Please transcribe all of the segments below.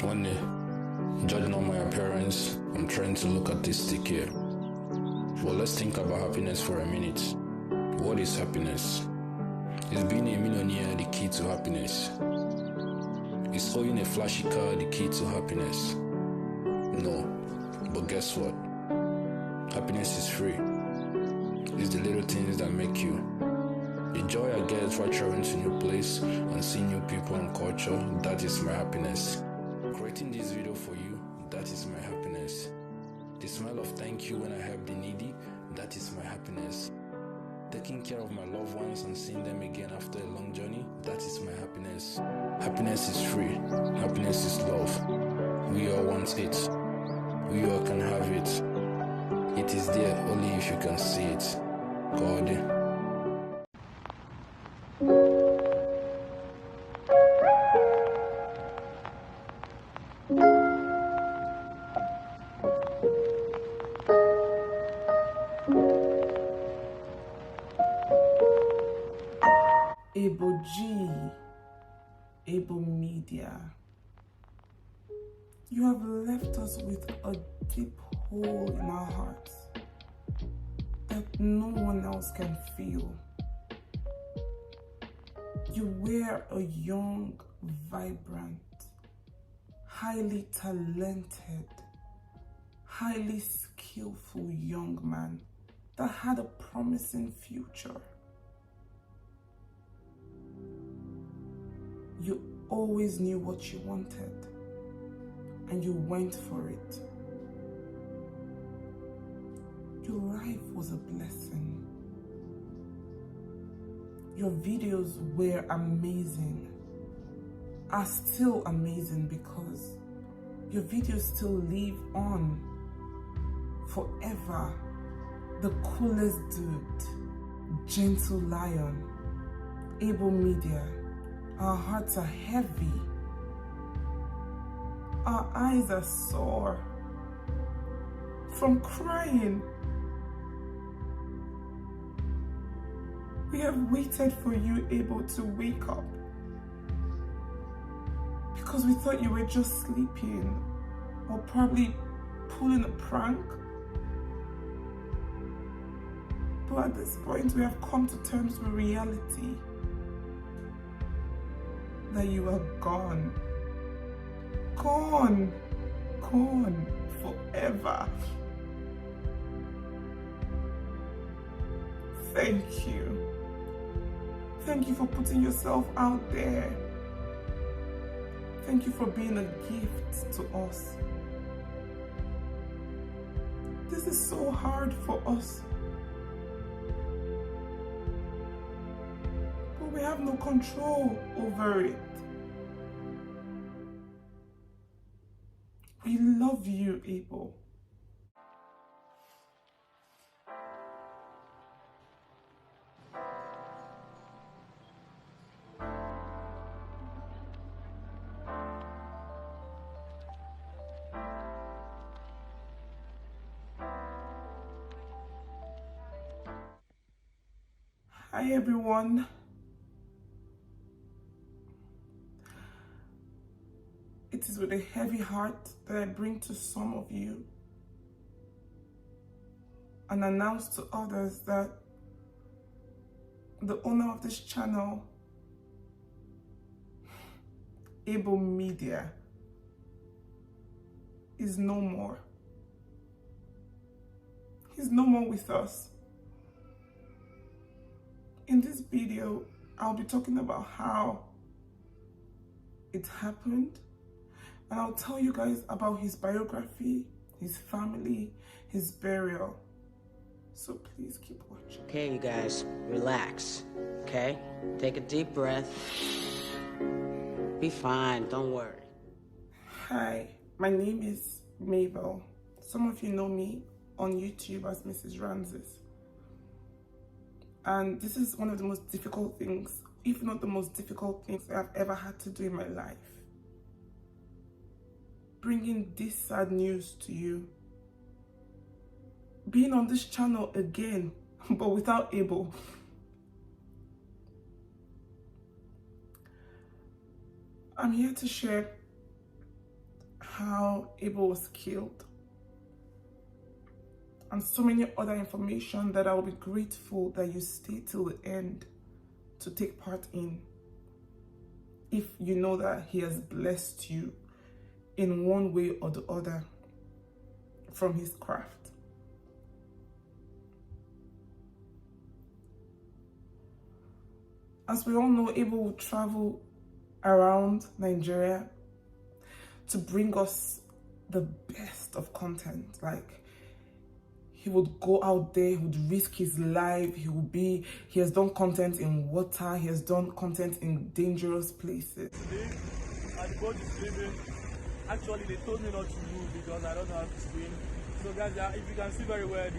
One day, judging on my appearance, I'm trying to look artistic here. Well, let's think about happiness for a minute. What is happiness? Is being a millionaire the key to happiness? Is owning a flashy car the key to happiness? No, but guess what? Happiness is free. It's the little things that make you. The joy I get while traveling to a new place and seeing new people and culture, that is my happiness. Creating this video for you, that is my happiness. The smile of thank you when I help the needy, that is my happiness. Taking care of my loved ones and seeing them again after a long journey, that is my happiness. Happiness is free. Happiness is love. We all want it. We all can have it. It is there only if you can see it. God. Eboh Eboh Media, you have left us with a deep hole in our hearts that no one else can feel. You were a young, vibrant, highly talented, highly skillful young man that had a promising future. You always knew what you wanted, and you went for it. Your life was a blessing. Your videos were amazing, are still amazing because your videos still live on forever. The coolest dude, gentle lion, Eboh Media. Our hearts are heavy. Our eyes are sore from crying. We have waited for you, Eboh, to wake up because we thought you were just sleeping or probably pulling a prank. But at this point, we have come to terms with reality. That you are gone forever. Thank you for putting yourself out there. Thank you for being a gift to us. This is so hard for us, we have no control over it. We love you, Eboh. Hi, everyone. It is with a heavy heart that I bring to some of you and announce to others that the owner of this channel, Eboh Media, is no more. He's no more with us. In this video, I'll be talking about how it happened, and I'll tell you guys about his biography, his family, his burial. So please keep watching. Okay, you guys, relax, okay? Take a deep breath. Be fine, don't worry. Hi, my name is Mabel. Some of you know me on YouTube as Mrs. Ramses. And this is one of the most difficult things, if not the most difficult things I've ever had to do in my life. Bringing this sad news to you. Being on this channel again, but without Eboh. I'm here to share how Eboh was killed, and so many other information that I will be grateful that you stay till the end to take part in, if you know that he has blessed you in one way or the other from his craft. As we all know, Eboh will travel around Nigeria to bring us the best of content. Like, he would go out there, he would risk his life, he has done content in water, he has done content in dangerous places. Today, and the boat is leaving. Actually, they told me not to move because I don't know how to swim. So guys, if you can see very well,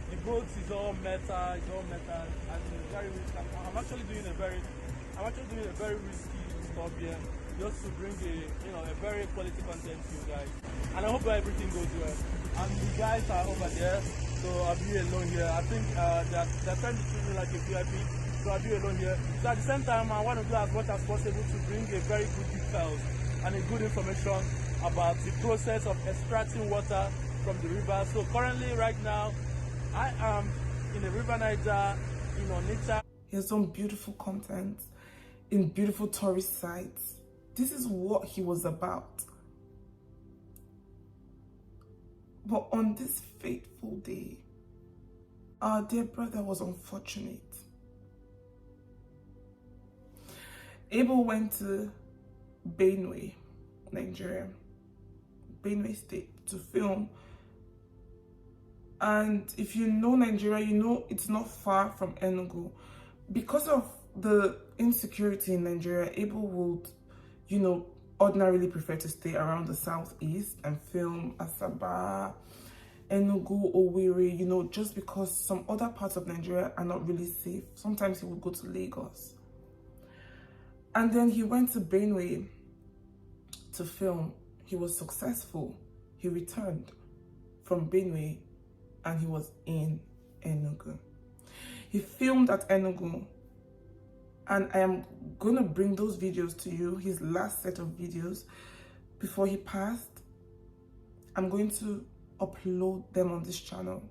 the boat is all metal, and it's very risky. I'm actually doing a very risky stuff here, just to bring a very quality content to you guys. And I hope everything goes well. And the guys are over there, so I'll be alone here. I think they're trying to treat me like a VIP, so I'll be alone here. So at the same time, I want to do as much as possible to bring a very good details and a good information about the process of extracting water from the river. So currently, right now, I am in the River Niger, in Onitsha. He has done beautiful content in beautiful tourist sites. This is what he was about. But on this fateful day, our dear brother was unfortunate. Eboh went to Benue, Nigeria, Benue State, to film. And if you know Nigeria, you know it's not far from Enugu. Because of the insecurity in Nigeria, Eboh would, ordinarily prefer to stay around the southeast and film Asaba, Enugu, Owerri, just because some other parts of Nigeria are not really safe. Sometimes he would go to Lagos. And then he went to Benue to film. He was successful. He returned from Benue and he was in Enugu. He filmed at Enugu, and I am going to bring those videos to you, his last set of videos, before he passed. I'm going to upload them on this channel.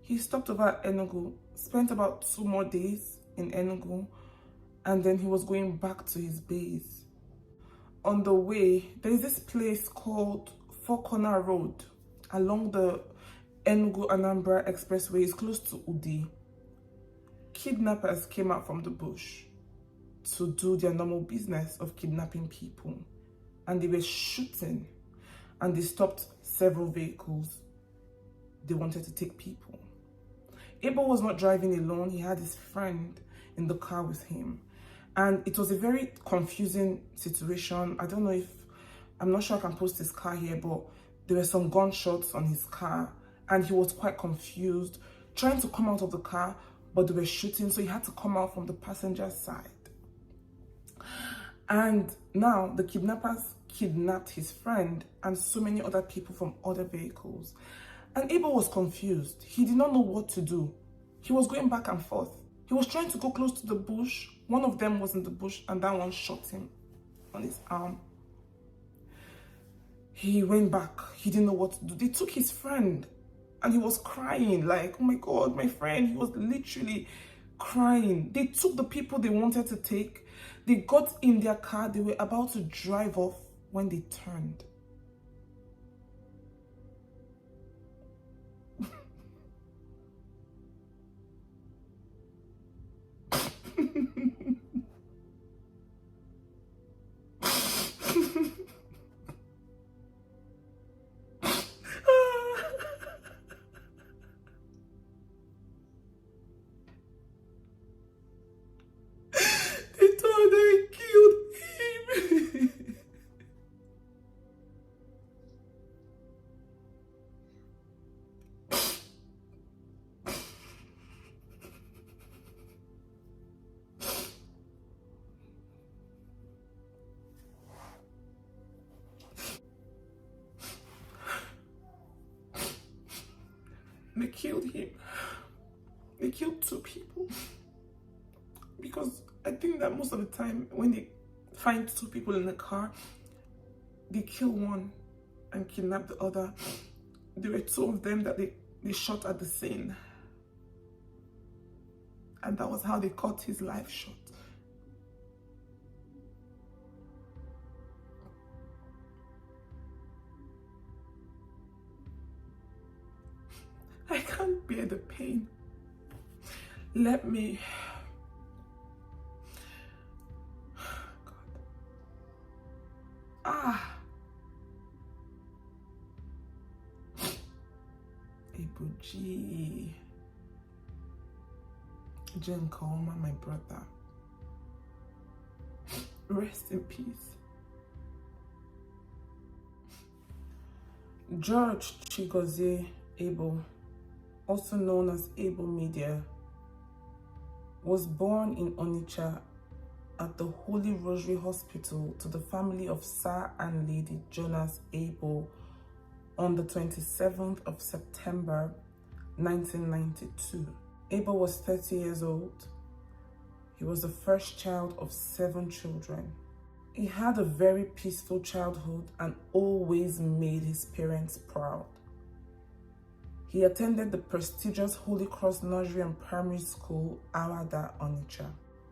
He stopped over at Enugu, spent about 2 more days in Enugu, and then he was going back to his base. On the way, there is this place called Four Corner Road along the Enugu-Anambra Expressway. It's close to Udi. Kidnappers came out from the bush to do their normal business of kidnapping people, and they were shooting, and they stopped several vehicles. They wanted to take people. Eboh was not driving alone. He had his friend in the car with him, and it was a very confusing situation. I'm not sure I can post his car here, but there were some gunshots on his car, and he was quite confused, trying to come out of the car, but they were shooting, so he had to come out from the passenger side. And now the kidnappers kidnapped his friend and so many other people from other vehicles. And Eboh was confused. He did not know what to do. He was going back and forth. He was trying to go close to the bush. One of them was in the bush, and that one shot him on his arm. He went back. He didn't know what to do. They took his friend, and he was crying like, oh my God, my friend. He was literally crying. They took the people they wanted to take. They got in their car. They were about to drive off when they turned. They thought they killed him. They killed him. They killed 2 people. Because I think that most of the time when they find 2 people in the car, they killed one and kidnapped the other. There were two of them that they shot at the scene. And that was how they cut his life short. I can't bear the pain. Let me... God. Eboh G. Jen Kalma, my brother. Rest in peace. George Chigozie Eboh, also known as Eboh Media, was born in Onitsha at the Holy Rosary Hospital to the family of Sir and Lady Jonas Eboh on the 27th of September 1992. Eboh was 30 years old. He was the first child of 7 children. He had a very peaceful childhood and always made his parents proud. He attended the prestigious Holy Cross Nursery and Primary School, Awada, Onitsha.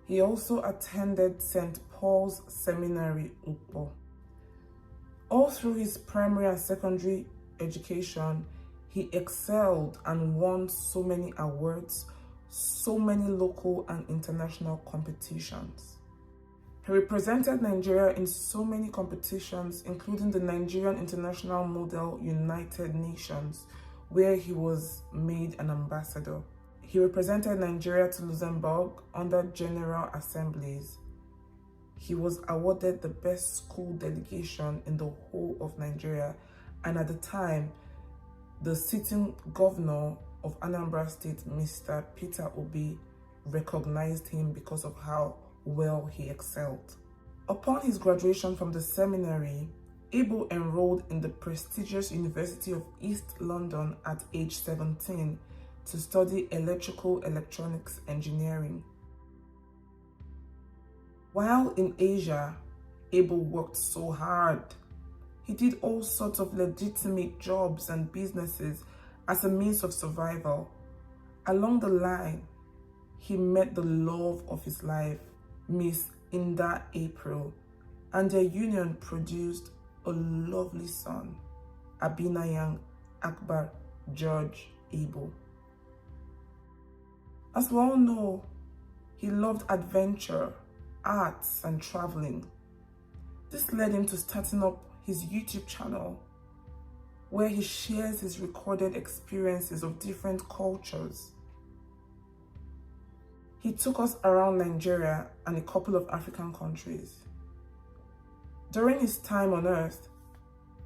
He also attended St. Paul's Seminary, Eboh. All through his primary and secondary education, he excelled and won so many awards, so many local and international competitions. He represented Nigeria in so many competitions, including the Nigerian International Model United Nations, where he was made an ambassador. He represented Nigeria to Luxembourg under General Assemblies. He was awarded the best school delegation in the whole of Nigeria, and at the time, the sitting governor of Anambra State, Mr. Peter Obi, recognized him because of how well he excelled. Upon his graduation from the seminary, Eboh enrolled in the prestigious University of East London at age 17 to study electrical electronics engineering. While in Asia, Eboh worked so hard. He did all sorts of legitimate jobs and businesses as a means of survival. Along the line, he met the love of his life, Miss Inda April, and their union produced a lovely son, Abinayang Akbar George Eboh. As we all know, he loved adventure, arts, and traveling. This led him to starting up his YouTube channel, where he shares his recorded experiences of different cultures. He took us around Nigeria and a couple of African countries. During his time on Earth,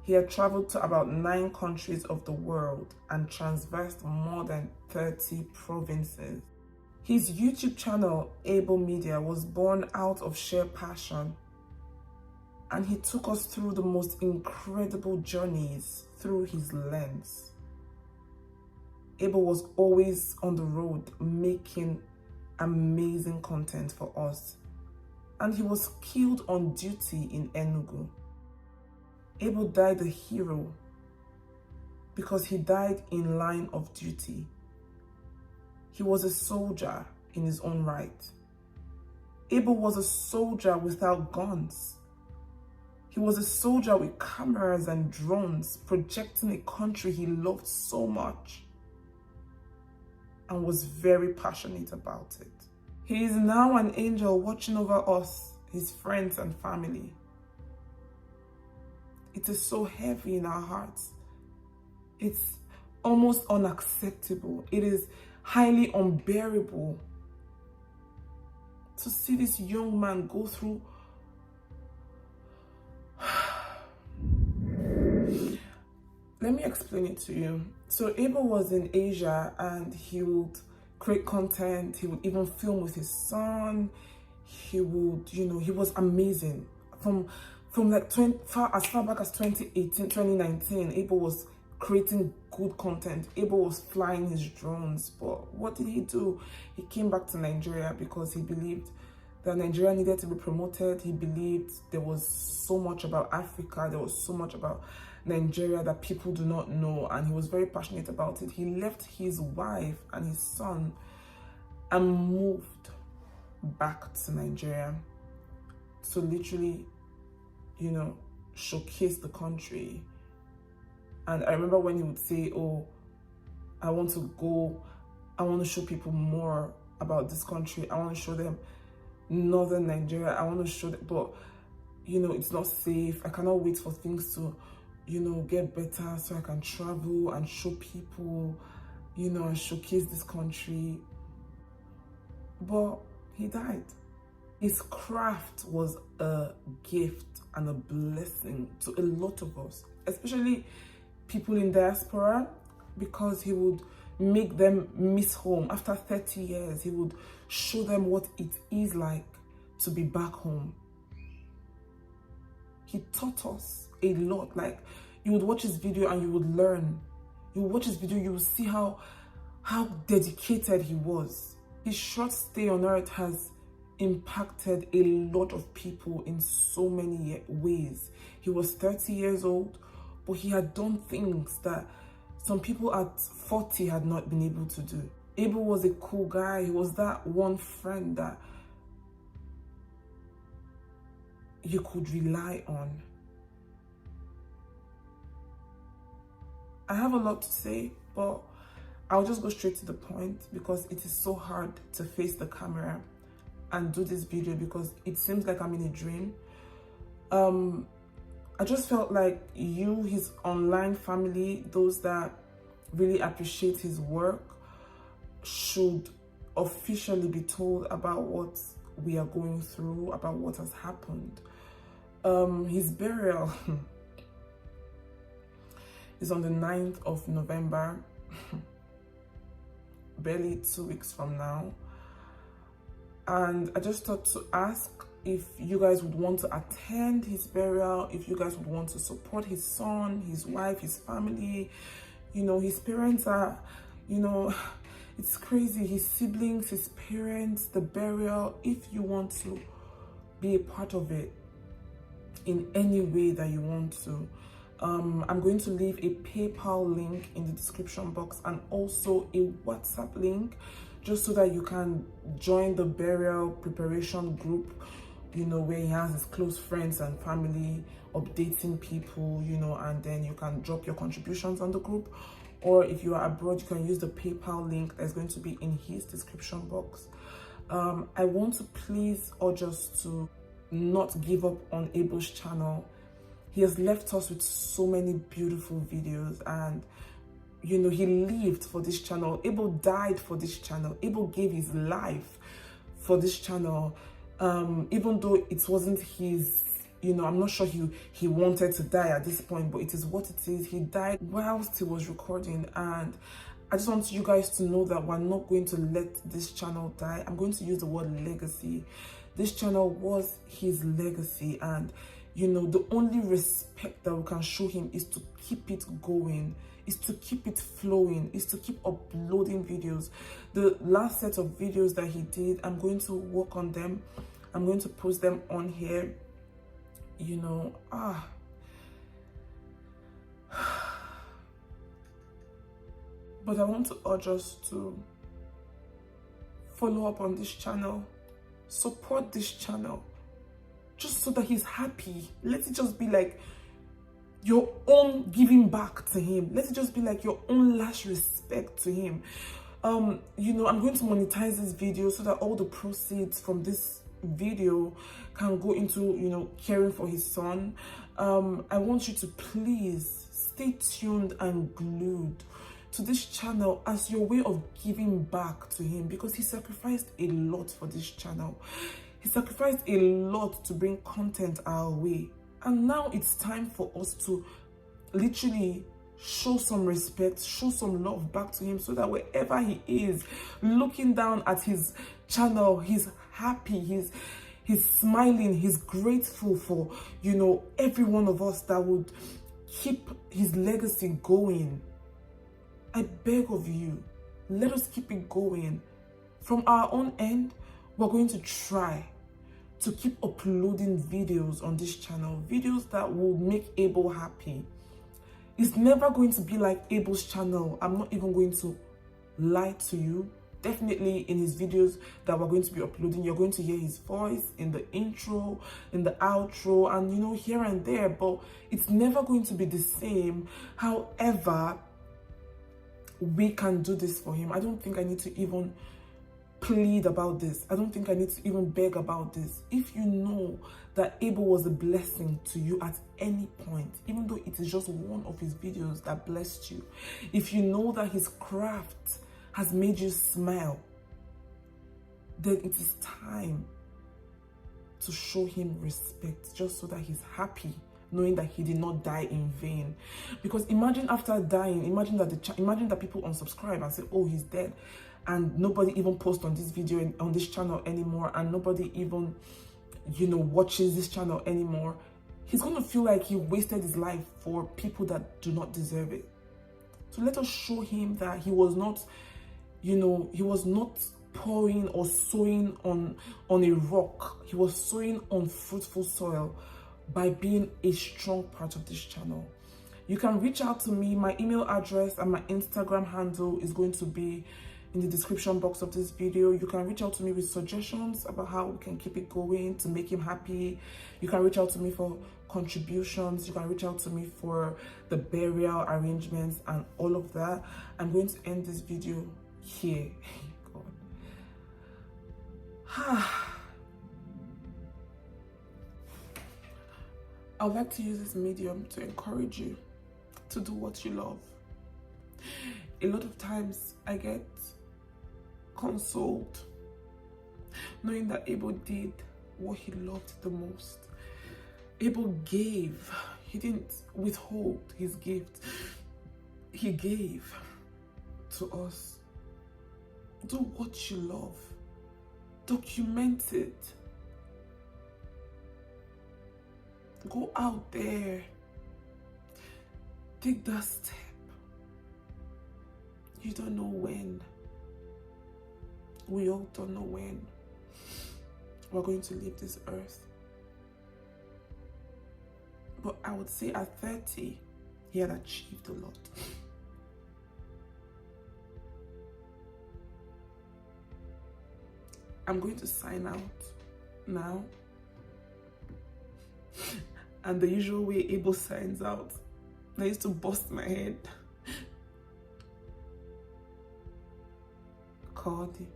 he had traveled to about 9 countries of the world and transversed more than 30 provinces. His YouTube channel, Eboh Media, was born out of sheer passion, and he took us through the most incredible journeys through his lens. Eboh was always on the road making amazing content for us, and he was killed on duty in Enugu. Eboh died a hero because he died in line of duty. He was a soldier in his own right. Eboh was a soldier without guns. He was a soldier with cameras and drones, projecting a country he loved so much and was very passionate about it. He is now an angel watching over us, his friends and family. It is so heavy in our hearts. It's almost unacceptable. It is highly unbearable to see this young man go through Let me explain it to you. So Eboh was in Asia and he would create content. He would even film with his son. He would, he was amazing. From like as far back as 2018, 2019, Eboh was creating good content. Eboh was flying his drones. But what did he do? He came back to Nigeria because he believed that Nigeria needed to be promoted. He believed there was so much about Africa, there was so much about Nigeria that people do not know, and he was very passionate about it. He left his wife and his son and moved back to Nigeria to literally, you know, showcase the country. And I remember when he would say, oh, I want to go, I want to show people more about this country, I want to show them northern Nigeria, I want to show them, but you know, it's not safe, I cannot wait for things to, you know, get better so I can travel and show people, you know, and showcase this country. But he died. His craft was a gift and a blessing to a lot of us, especially people in diaspora, because he would make them miss home. After 30 years, he would show them what it is like to be back home. He taught us a lot. Like, you would watch his video and you would learn. You would watch his video, you would see how dedicated he was. His short stay on earth has impacted a lot of people in so many ways. He was 30 years old, but he had done things that some people at 40 had not been able to do. Eboh was a cool guy. He was that one friend that you could rely on. I have a lot to say, but I'll just go straight to the point because it is so hard to face the camera and do this video because it seems like I'm in a dream. I just felt like you, his online family, those that really appreciate his work, should officially be told about what we are going through, about what has happened. His burial is on the 9th of November, barely 2 weeks from now. And I just thought to ask if you guys would want to attend his burial, if you guys would want to support his son, his wife, his family. You know, his parents are, you know, it's crazy. His siblings, his parents, the burial. If you want to be a part of it in any way that you want to, I'm going to leave a PayPal link in the description box and also a WhatsApp link, just so that you can join the burial preparation group, you know, where he has his close friends and family updating people, you know, and then you can drop your contributions on the group. Or if you are abroad, you can use the PayPal link that's going to be in his description box. I want to please urge us to not give up on Eboh's channel. He has left us with so many beautiful videos, and you know, he lived for this channel. Eboh died for this channel. Eboh gave his life for this channel. Even though it wasn't his, you know, I'm not sure he wanted to die at this point, but it is what it is. He died whilst he was recording, and I just want you guys to know that we're not going to let this channel die. I'm going to use the word legacy. This channel was his legacy, and you know, the only respect that we can show him is to keep it going, is to keep it flowing, is to keep uploading videos. The last set of videos that he did, I'm going to work on them. I'm going to post them on here, you know. But I want to urge us to follow up on this channel, support this channel, just so that he's happy. Let it just be like your own giving back to him. Let it just be like your own last respect to him. You know, I'm going to monetize this video so that all the proceeds from this video can go into, you know, caring for his son. I want you to please stay tuned and glued to this channel as your way of giving back to him, because he sacrificed a lot for this channel. He sacrificed a lot to bring content our way. And now it's time for us to literally show some respect, show some love back to him, so that wherever he is, looking down at his channel, he's happy, he's smiling, he's grateful for, you know, every one of us that would keep his legacy going. I beg of you, let us keep it going. From our own end, we're going to try. to keep uploading videos on this channel, videos that will make Eboh happy. It's never going to be like Eboh's channel. I'm not even going to lie to you. Definitely in his videos that we're going to be uploading, you're going to hear his voice in the intro, in the outro, and you know, here and there, but it's never going to be the same. However, we can do this for him. I don't think I need to even plead about this. I don't think I need to even beg about this. If you know that Eboh was a blessing to you at any point, even though it is just one of his videos that blessed you, if you know that his craft has made you smile, then it is time to show him respect, just so that he's happy, knowing that he did not die in vain. Because imagine after dying, imagine that people unsubscribe and say, oh, he's dead, and nobody even posts on this video on this channel anymore, and nobody even, you know, watches this channel anymore. He's going to feel like he wasted his life for people that do not deserve it. So let us show him that he was not, you know, he was not pouring or sowing on a rock. He was sowing on fruitful soil by being a strong part of this channel. You can reach out to me. My email address and my Instagram handle is going to be in the description box of this video. You can reach out to me with suggestions about how we can keep it going to make him happy. You can reach out to me for contributions. You can reach out to me for the burial arrangements and all of that. I'm going to end this video here. God. I would like to use this medium to encourage you to do what you love. A lot of times I get consoled knowing that Eboh did what he loved the most. Eboh gave. He didn't withhold his gift. He gave to us. Do what you love. Document it. Go out there. Take that step. You don't know when. We all don't know when we're going to leave this earth. But I would say at 30, he had achieved a lot. I'm going to sign out now. And the usual way Eboh signs out, I used to bust my head. Cardi.